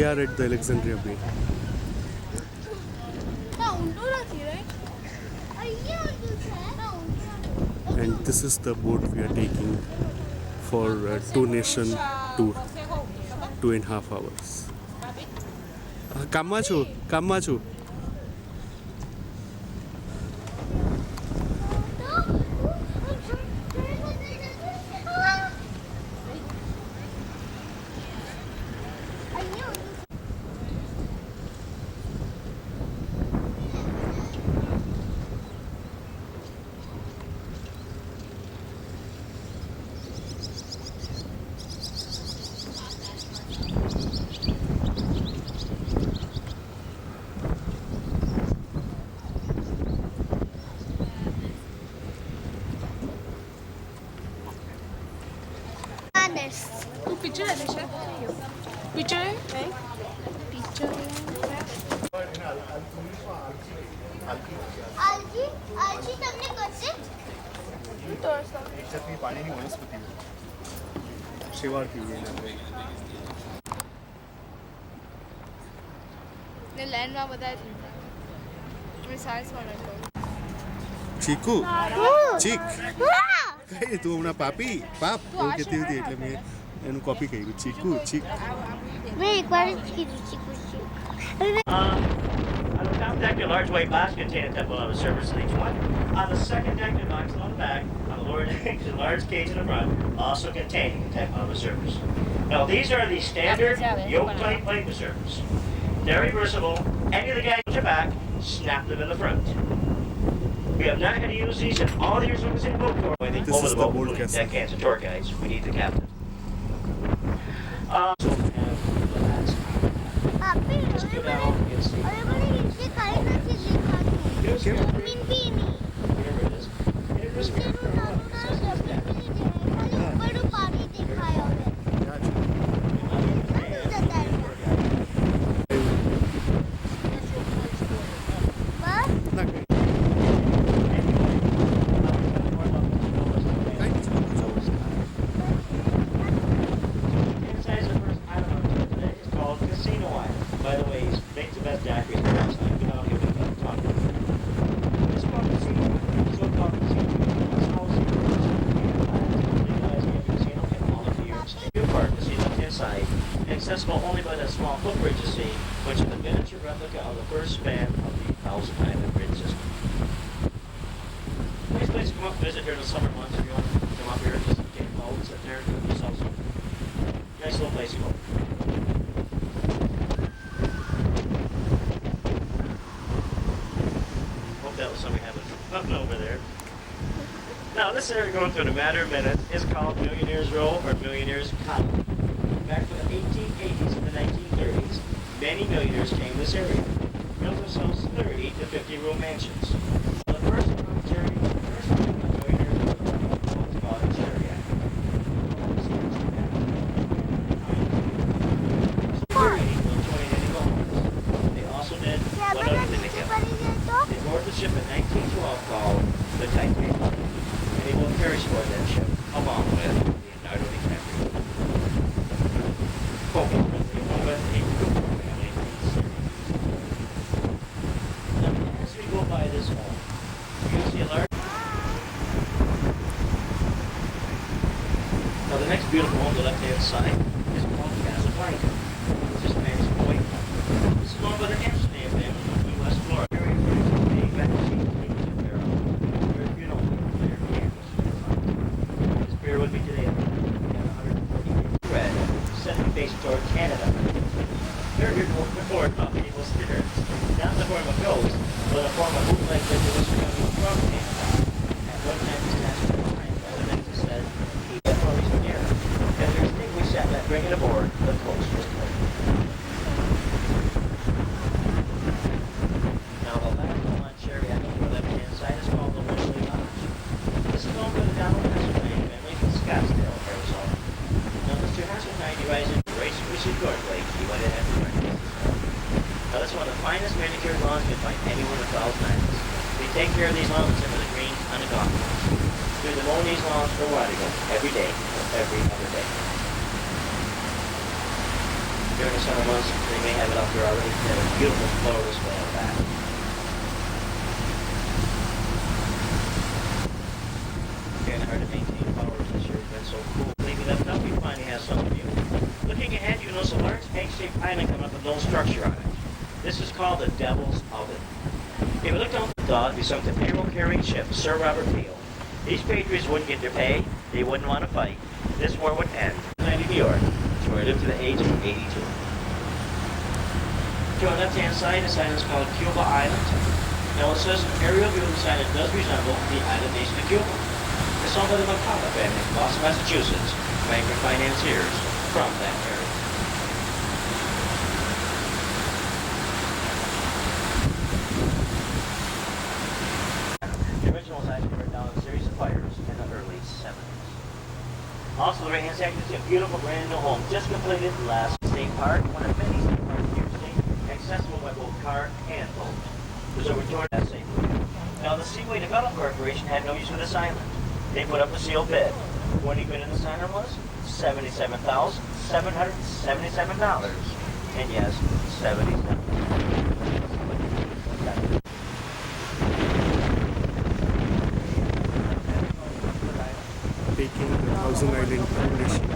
We are at the Alexandria Bay. And this is the boat we are taking for a 2-nation tour. 2.5 hours. Kamachu. तू picture है दिशा picture है picture आलजी तुमने कसे तो ऐसा याच्यात मी पाणी आणि वनस्पती शेवाळ पिली ने लैंड में बताया मैं साइंस में ચીકુ ચીક કઈ તું હમણાં પાપી પાપ એવું કહેતી હતી એટલે મેં એનું કોપી કર્યું ચીકુ ચીક मैं एक बार चीकू चीकू On the top deck, the large white box contains a couple of surface each one. On the second deck, the box on the back. On the lower deck, the large cage in the front, also containing a type of a surface. Now, these are the standard yoke-type life preservers. They're reversible. Any of the guys on your back, snap them in the front. We have not had to use these in all the years I was in boat tour. This Over is the the boat, boat including castle. deckhands and tour guides. We need the captain. पापी Just go down and see. अरे बड़े नीचे काहे ना चीज लिखा तू जमीन भी नहीं Whatever it is. It is नीचे नु ना जमीन भी नहीं खाली ऊपर पानी दिखाया है By the way, he's makes the best daiquiris in the house. I'm going to give it a talk. This called casino, so-called casino, it's all secret. Legalized in every casino in all of the years. Good part to see left hand side, accessible only by that small footbridge you see, which is a miniature replica of the first span of the 1000-island bridge system. Nice place to come up and visit here in the summer months if you want to come up here and just get involved, sit there and do it yourself. Nice little place to go. That was somebody having nothing over there. Now, this area going through in a matter of minutes is called Millionaire's Row or Millionaire's Colony. Back in the 1880s and the 1930s, many millionaires came to this area, built themselves 30 to 50 room mansions. The first millionaires were called this area. They also did one other thing they kept. They boarded the ship in 1912 called the Titanic, and they both ferry-spoiled that ship along with Leonardo DiCaprio. Hoping with the woman and family. Now, as we go by this home, you see a large. Now, the next beautiful home on the left-hand side is called Casablanca. It's just a man's boy. This is owned by the Amsterdam family in West Florida. With me today, we have 140 red, setting face toward Canada. They're here before people stairs. Not in the form of ghosts, but in the form of bootleg that was coming from Canada. At one time, this national line, other than he said, he had always been near. And they're extinguished at that bringing aboard the coast was clear. Now, the last home on Cherry Island, on the left-hand side, is called the Wesley Lodge. This is owned by the Donald Hasseltine family from Scottsdale, Arizona. Now, Mr. Hasseltine devised a race Richard George Lake. He went in after breakfast. Now, that's one of the finest manicured lawns you can find anywhere in the Thousand Islands. We take care of these lawns and the green on the golf course. We mow these lawns for a while ago, every day, or every other day. During the summer months, they may have it up there already. They have a beautiful floral display of that. Again, hard to maintain flowers this year. It's been so cool. Maybe left up, you finally have some of you. Looking ahead, you notice a large egg-shaped island coming up with no structure on it. This is called the Devil's Oven. If you look down the dock, we sunk the payroll-carrying ship, Sir Robert Peel. These patriots wouldn't get their pay. They wouldn't want to fight. This war would end. In New York, where I lived to the age of 82. To our left-hand side, this island is called Cuba Island. Now, it says an aerial view of this island does resemble the island nation of Cuba. It's owned by the McCullough family of Boston, Massachusetts, banker financiers from that area. The original was actually burned down in a series of fires in the early 70s. Also, the right-hand side, you see a beautiful brand new home just completed last state park, one of many state parks in New York State, accessible by both car and boat. There's over 200 that safely. Now, the Seaway Development Corporation had no use for this island. They put up a sealed bid. What he bid in this island was $77,777. And yes, 77. Taking the Thousand Island Foundation.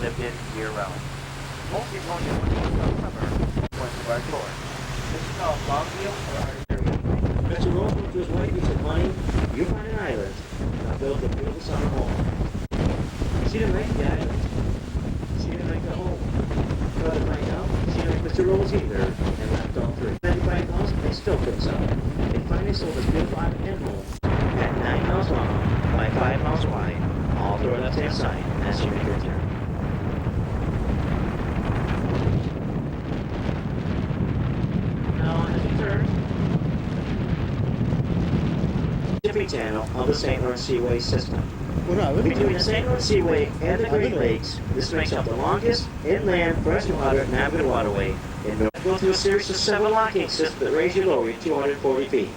Lived in year-round. Most people only want to go summer points of our tour. This is called Longview or Arteria. Mr. Rose went to his wife, he said, honey, you find an island, and I'll build a beautiful summer home. She didn't like the island. She didn't like the home. But to find out, she didn't like Mr. Rose either, and left all three. 95,000, they still couldn't sell it. They finally sold this beautiful island and home at 9 miles long by 5 miles wide, all through our left-hand side as you make your turn. Shipping channel of the St. Lawrence Seaway system. Between the St. Lawrence Seaway and the Great Lakes, this makes up the longest inland freshwater navigable waterway in North. Go through a series of 7 locking systems that raise you lower 240 feet.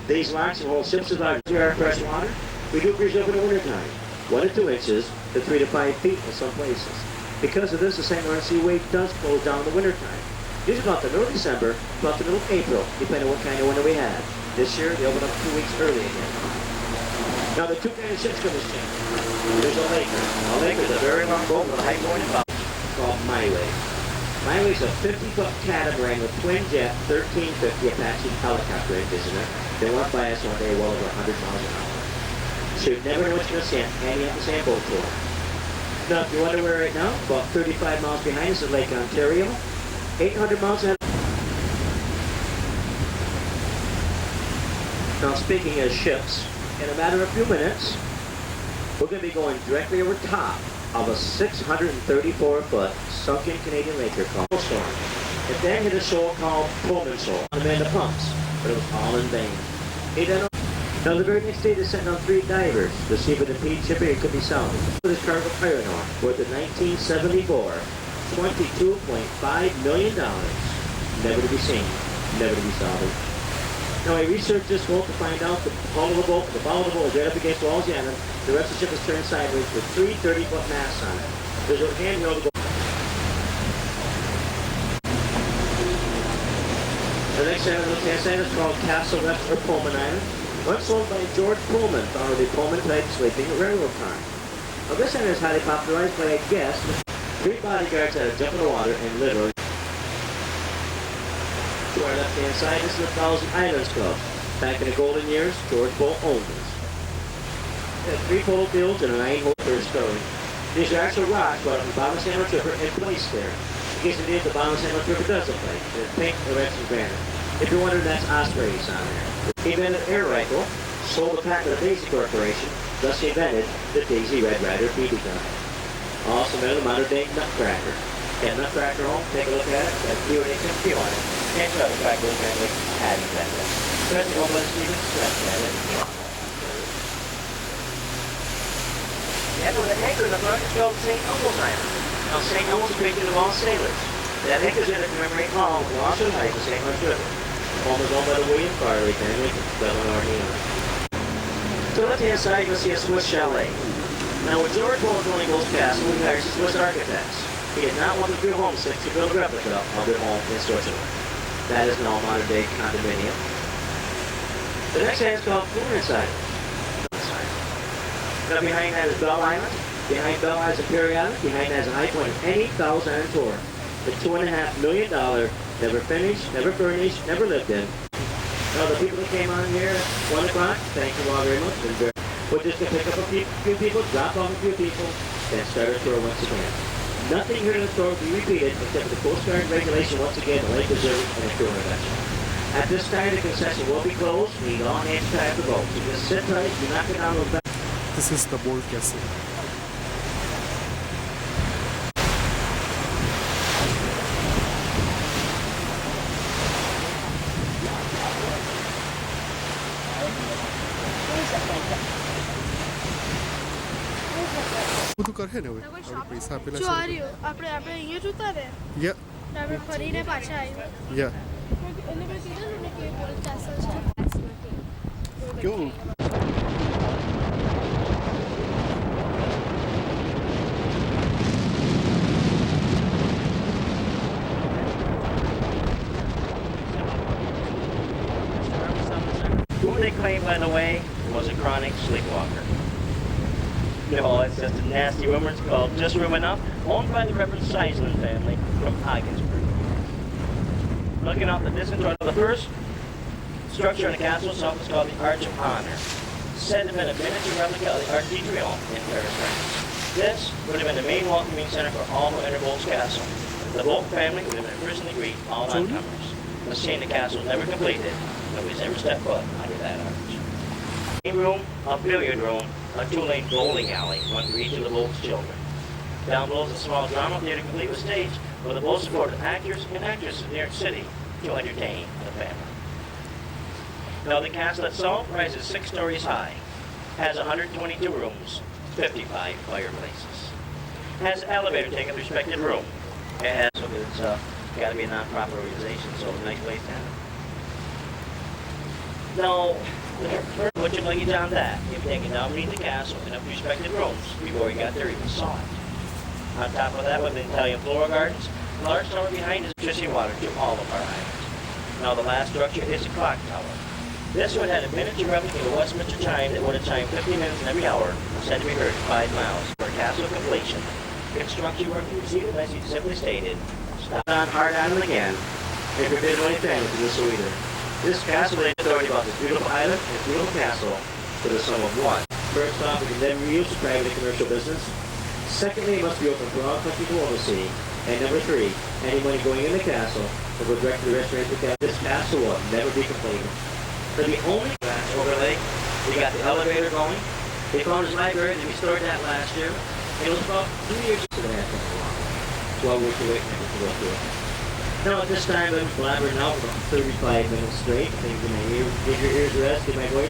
These locks will hold ships as large as 3 hours freshwater. We do freeze up in the wintertime, 1 to 2 inches to 3 to 5 feet in some places. Because of this, the St. Lawrence Seaway does close down in the wintertime. Usually about the middle of December, about the middle of April, depending on what kind of winter we had. This year, they opened up 2 weeks early again. Now, the 2 kind of ships come this ship. There's a Laker. A Laker is a very long boat with a high point above called My Way. My Way is a 50-foot catamaran with twin jet 1350 Apache helicopter engines in it. They went by us one day well over 100 miles an hour. So you never know what you're going to see on any of the sand boat tour. Now, if you wonder where right now, about 35 miles behind us is Lake Ontario. 800 miles ahead. Now, speaking of ships, in a matter of a few minutes, we're going to be going directly over top of a 634-foot sunken Canadian laker called Storm. It then hit a shoal called Pullman Shoal. The man the pumps, but it was all in vain. Now, the very next day, they sent down 3 divers to see if it impeded shipping or could be salvaged. This cargo of iron ore worth in 1974, $22.5 million, never to be seen, never to be salvaged. Now, I researched this boat to find out the hull of the boat is right up against the walls of the island. The rest of the ship is turned sideways with 3 30-foot masts on it. There's a handrail to go. The next island on the island is called Castle West or Pullman Island. Once owned by George Pullman, found a Pullman-type sleeping railroad car. Now, this island is highly popularized by a guest. 3 bodyguards had to jump in the water and literally. To our left-hand side, this is the Thousand Islands Club. Back in the golden years, George Bull owned this. It had 3 polo fields and a 9-hole third story. These are actual rocks brought up from the bottom of the San River and placed there. In case it is, the bottom of the St. Louis River does look like it's pink, the reds, and granite. If you're wondering, that's Ospreys on there. He invented air rifle, sold the patent to the Daisy Corporation, thus he invented the Daisy Red Ryder BB gun. Also invented the modern day Nutcracker. Yeah, Nutcracker home, take a look at it, got a Q on it. And try to crack little family had invented. President Oakland Stevens scratch at it. Yeah, with an anchor in the front, it's called St. Elmo's Island. Now, St. Elmo's is painted of all sailors. That anchor's in to commemorate all the loss of life of St. Louis River. The home is owned by the William Farley family from Illinois, Indiana. To the left-hand side, you'll see a Swiss chalet. Now, when George Washington built Castle, he hired Swiss architects. He did not want the two homes to build a replica of their home in Switzerland. That is now modern-day condominium. The next hand is called Explorin Island. Now, behind that is Bell Island. Behind Bell Island is Imperial Island. Behind that is a high point of any Bell's Island tour. The $2.5 million, never finished, never furnished, never lived in. Now, the people that came on here at 1 o'clock, thank you all very much. We're just going to pick up a few people, drop off a few people, then start our tour once again. Nothing here in the store will be repeated except for the Coast Guard regulation once again, the Lake Reserve, and the crew intervention. At this time, the concession will be closed. We need all hands to have the boat. So just sit tight, do not get down those back. This is the board castle. બધું કરે ને હવે આપણે પૈસા આપેલા જો છે આ રહ્યું આપણે અહીંયા જોતા ને યા આપણે ફરીને પાછા આવ્યા યા એટલે મેં કીધું ને કે બોલ કેસલ છે કેવું Who they claim, by the way, was a chronic sleepwalker. No, it's just a nasty rumor. It's called Just Room Enough, owned by the Reverend Seisland family from Ogdensburg. Looking off the distance, the first structure in the castle itself is called the Arch of Honor, said to have been a miniature replica of the Arc de Triomphe in Paris, France. This would have been the main welcoming center for all who entered Bolt's castle. The Bolt family would have been a person to greet all newcomers. The scene the castle was never completed. Nobody's ever stepped foot under that arch. A room, a billiard room, a two-lane bowling alley, one for each of the Bolt's children. Down below is a small drama theater complete with stage where the Bolt supported actors and actresses in New York City to entertain the family. Now the castle itself rises 6 stories high, has 122 rooms, 55 fireplaces, has an elevator taking the respected room. It has, so it's got to be a non-profit organization, so it's a nice place to have it. Now, put your luggage on that. You've taken down beneath the castle and up respected rooms before you got there even saw it. On top of that, with the Italian floral gardens, a large tower behind is electricity and water to all of our islands. Now, the last structure is the clock tower. This one had a miniature replica of Westminster chime that would have chimed 50 minutes in every hour, said to be heard 5 miles. For castle completion, construction work proceeded as you simply stated. Stop on hard on them again. If you're bid any family to do so either. This castle is authority about this beautiful island and beautiful castle for the sum of 1. First off, it can never be used for private and commercial business. Secondly, it must be open for all country to oversee. And number 3, any money going in the castle will go direct to the restoration of the castle. This castle will never be completed. For the only glass overlay, we got the elevator going. They found his library, they restored that last year. It was about 2 years ago that happened. 12 weeks away from it to go through it. Now at this time, I'm blabbering out for about 35 minutes straight. I think you're going to give your ears a rest, get my voice.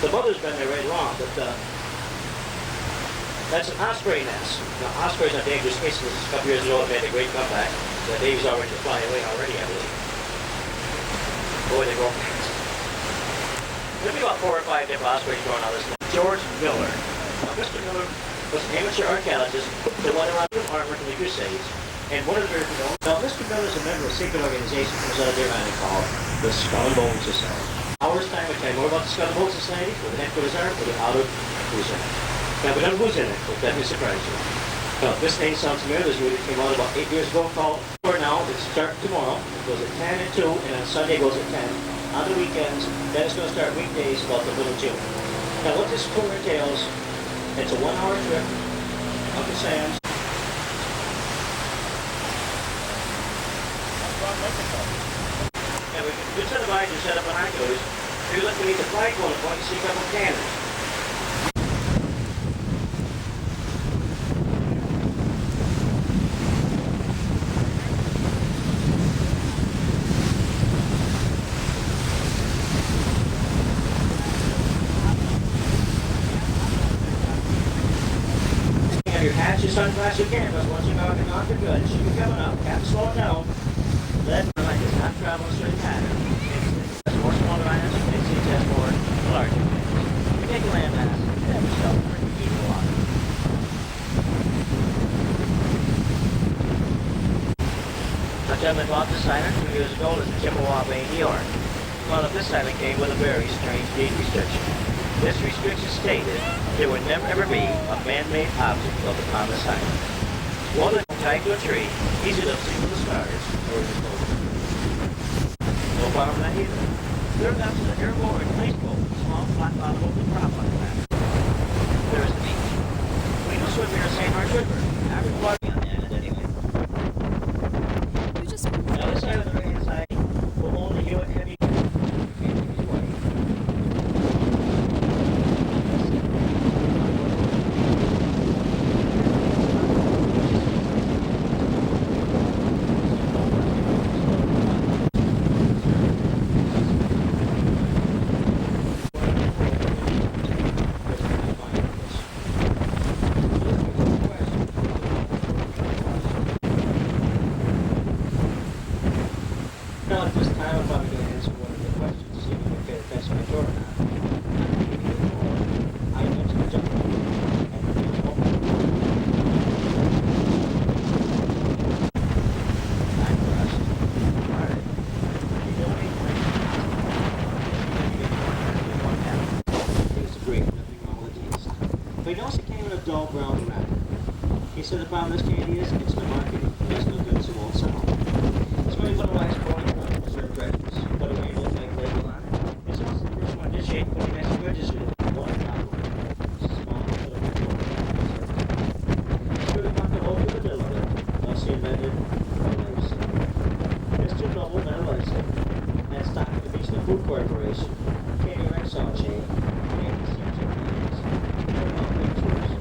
The mother's been there right along, but that's an osprey nest. Now, ospreys are dangerous species. A couple years ago, they made a great comeback. The babies already flying away already, I believe. Boy, they go fast. There'll be about 4 or 5 different ospreys growing on this land. George Miller. Now, Mr. Miller was an amateur archaeologist that went around with armor in the Crusades. And one of the very known. Now, Mr. Miller is a member of a secret organization that was out of Deer Island called the Skull and Bones Society. Hours time, I tell you more about the Skull and Bones Society, where the headquarters are, but out of who's in it. Now, we don't know who's in it, but that may surprise you. Now, this name sounds familiar. There's a movie that came out about 8 years ago called For Now. It starts tomorrow. It goes at 10 and 2, and on Sunday it goes at 10. On the weekends, then it's going to start weekdays about the middle of June. Now, what this tour entails, it's a 1-hour trip up to Sam's. Yeah, we can good set of eyes and set up behind those. If you look beneath the flagpole, you see a couple of cannons. Your hats, your sunglasses, your cameras. Once you know you're off, you're good. Should be coming up. Have to slow it down. That light does not travel in a straight pattern. It's more smaller items, it seems to have more larger things. You take a land mass, you have yourself a pretty evil on it. A gentleman bought this island 2 years ago as a Chippewa Bay, New York. Well, this island came with a very strange deed restriction. This restriction stated there would never ever be a man-made object built upon this island. One that tied to a tree, easy to see with the stars, or the smoke. No problem with that either. Third up is an airboat or place boat, small, flat-bottomed open prop on the back. There is the beach. We don't swim here in St. Mark's River. Average water on the island anyway. Now this side of the right-hand side will only you and heavy. Now at this time I'm probably going to answer one of the questions to see if you can pay attention to my tour or not. I went to the jungle and the I'm crushed. Alright. You don't need it's great, nothing wrong with the taste. But he also came in a dull brown wrapper. He said the problem with this candy is it's the marketing. It's no good, so it won't sell. So when you put a rice bowl prejudice. Put a rainbow flag label on it. It's also the first one to shape putting next to registered. One top one. Small little rainbow. It's pretty comfortable to the middle of it. Thus he invented a life. Mr. Noble then realized it. And stocked the Beachland Food Corporation, Candy Rexall chain, ABC Pictures,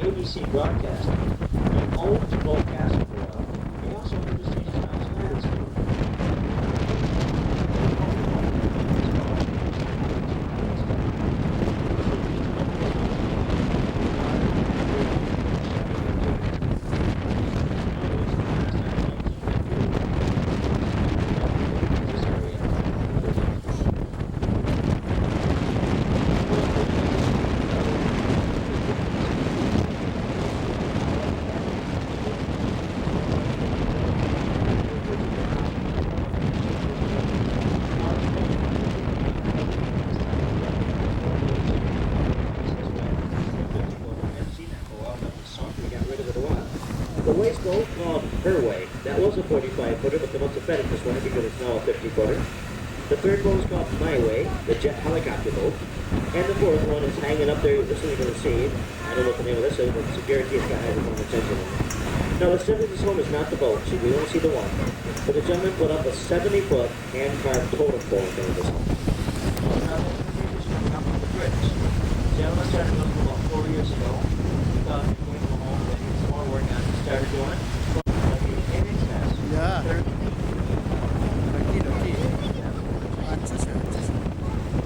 ABC Broadcasting, and owned both Castle for a while. He also owned the station's house in Ireland. The waste boat called Her Way. That was a 45-footer, but the most pathetic this one because it's now a 50-footer. The third boat is called My Way, the jet helicopter boat. And the fourth one is hanging up there. This one you're going to see. I don't know what the name of this is, but it's a guarantee it's got hydroponics engine in it. Now, the center of this home is not the boat. See, we only see the one. But the gentleman put up a 70-foot hand-carved totem pole in front of this home. Now, the bridge. The gentleman started looking about 4 years ago. He thought he was going to go home, but he was more work on it. He started doing it. Yeah. 30 feet. अच्छा अच्छा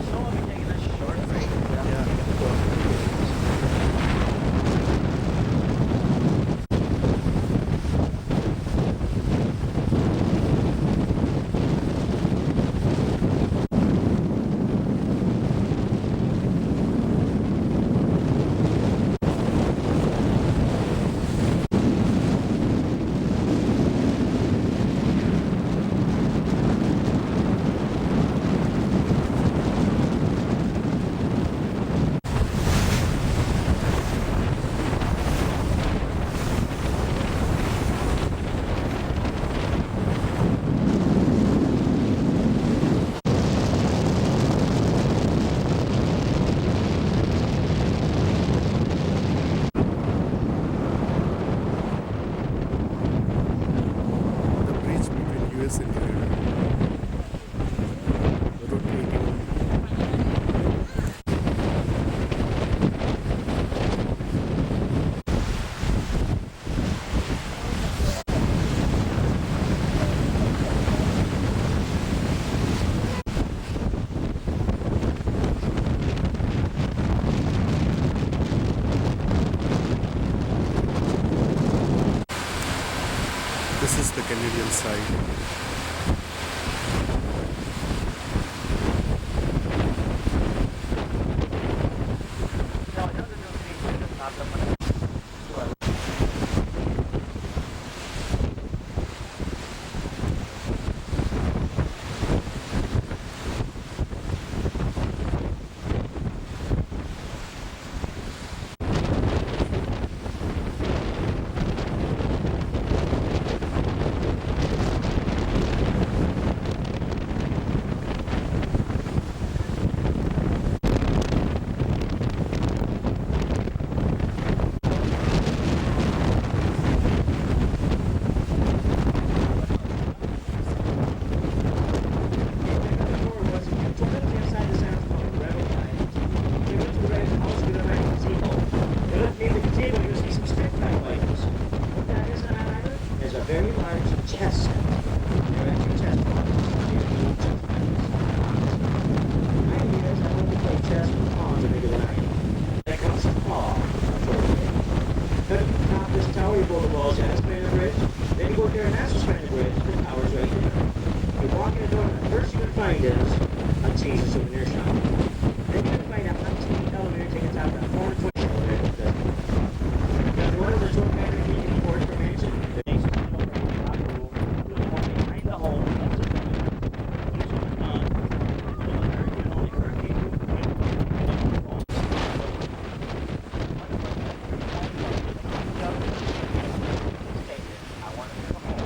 So I'll be taking a short break. Canadian side. No, another new feature that popped up on very large chess set. They're actually chess pawns. Ideas, I want to play chess with pawns are bigger than I am. That comes to paw, unfortunately. Cut at the top of this tower, you build the walls down, span the bridge. Then you go there and that's the span the bridge. The tower's right there. You walk in the door, and the first you're going to find is a cheese souvenir shop. Then you're going to find a high-speed elevator taking top of that 420 elevator. Now, the order of the tour pattern you can report for mansion. The next behind the hole, that's the front. Use what's on. You can only hurricane I want to come home.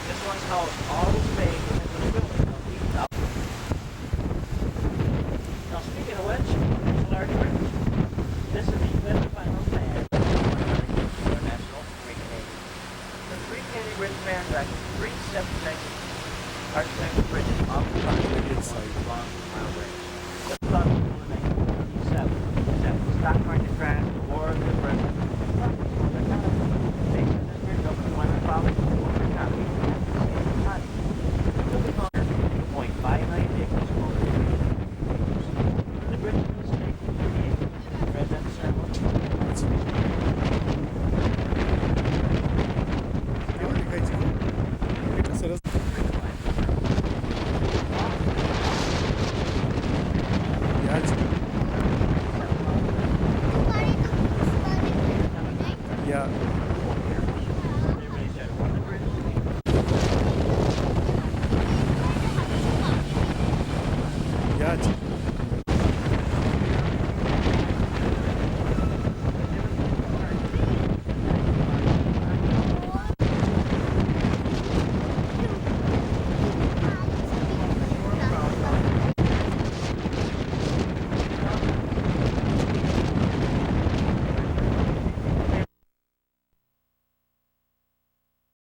This one's called all the space within the building of the top. Now speaking of which, it's a large bridge. This is the fifth final plan of the International Free Canadian. The Free Canadian Bridge spans actually 379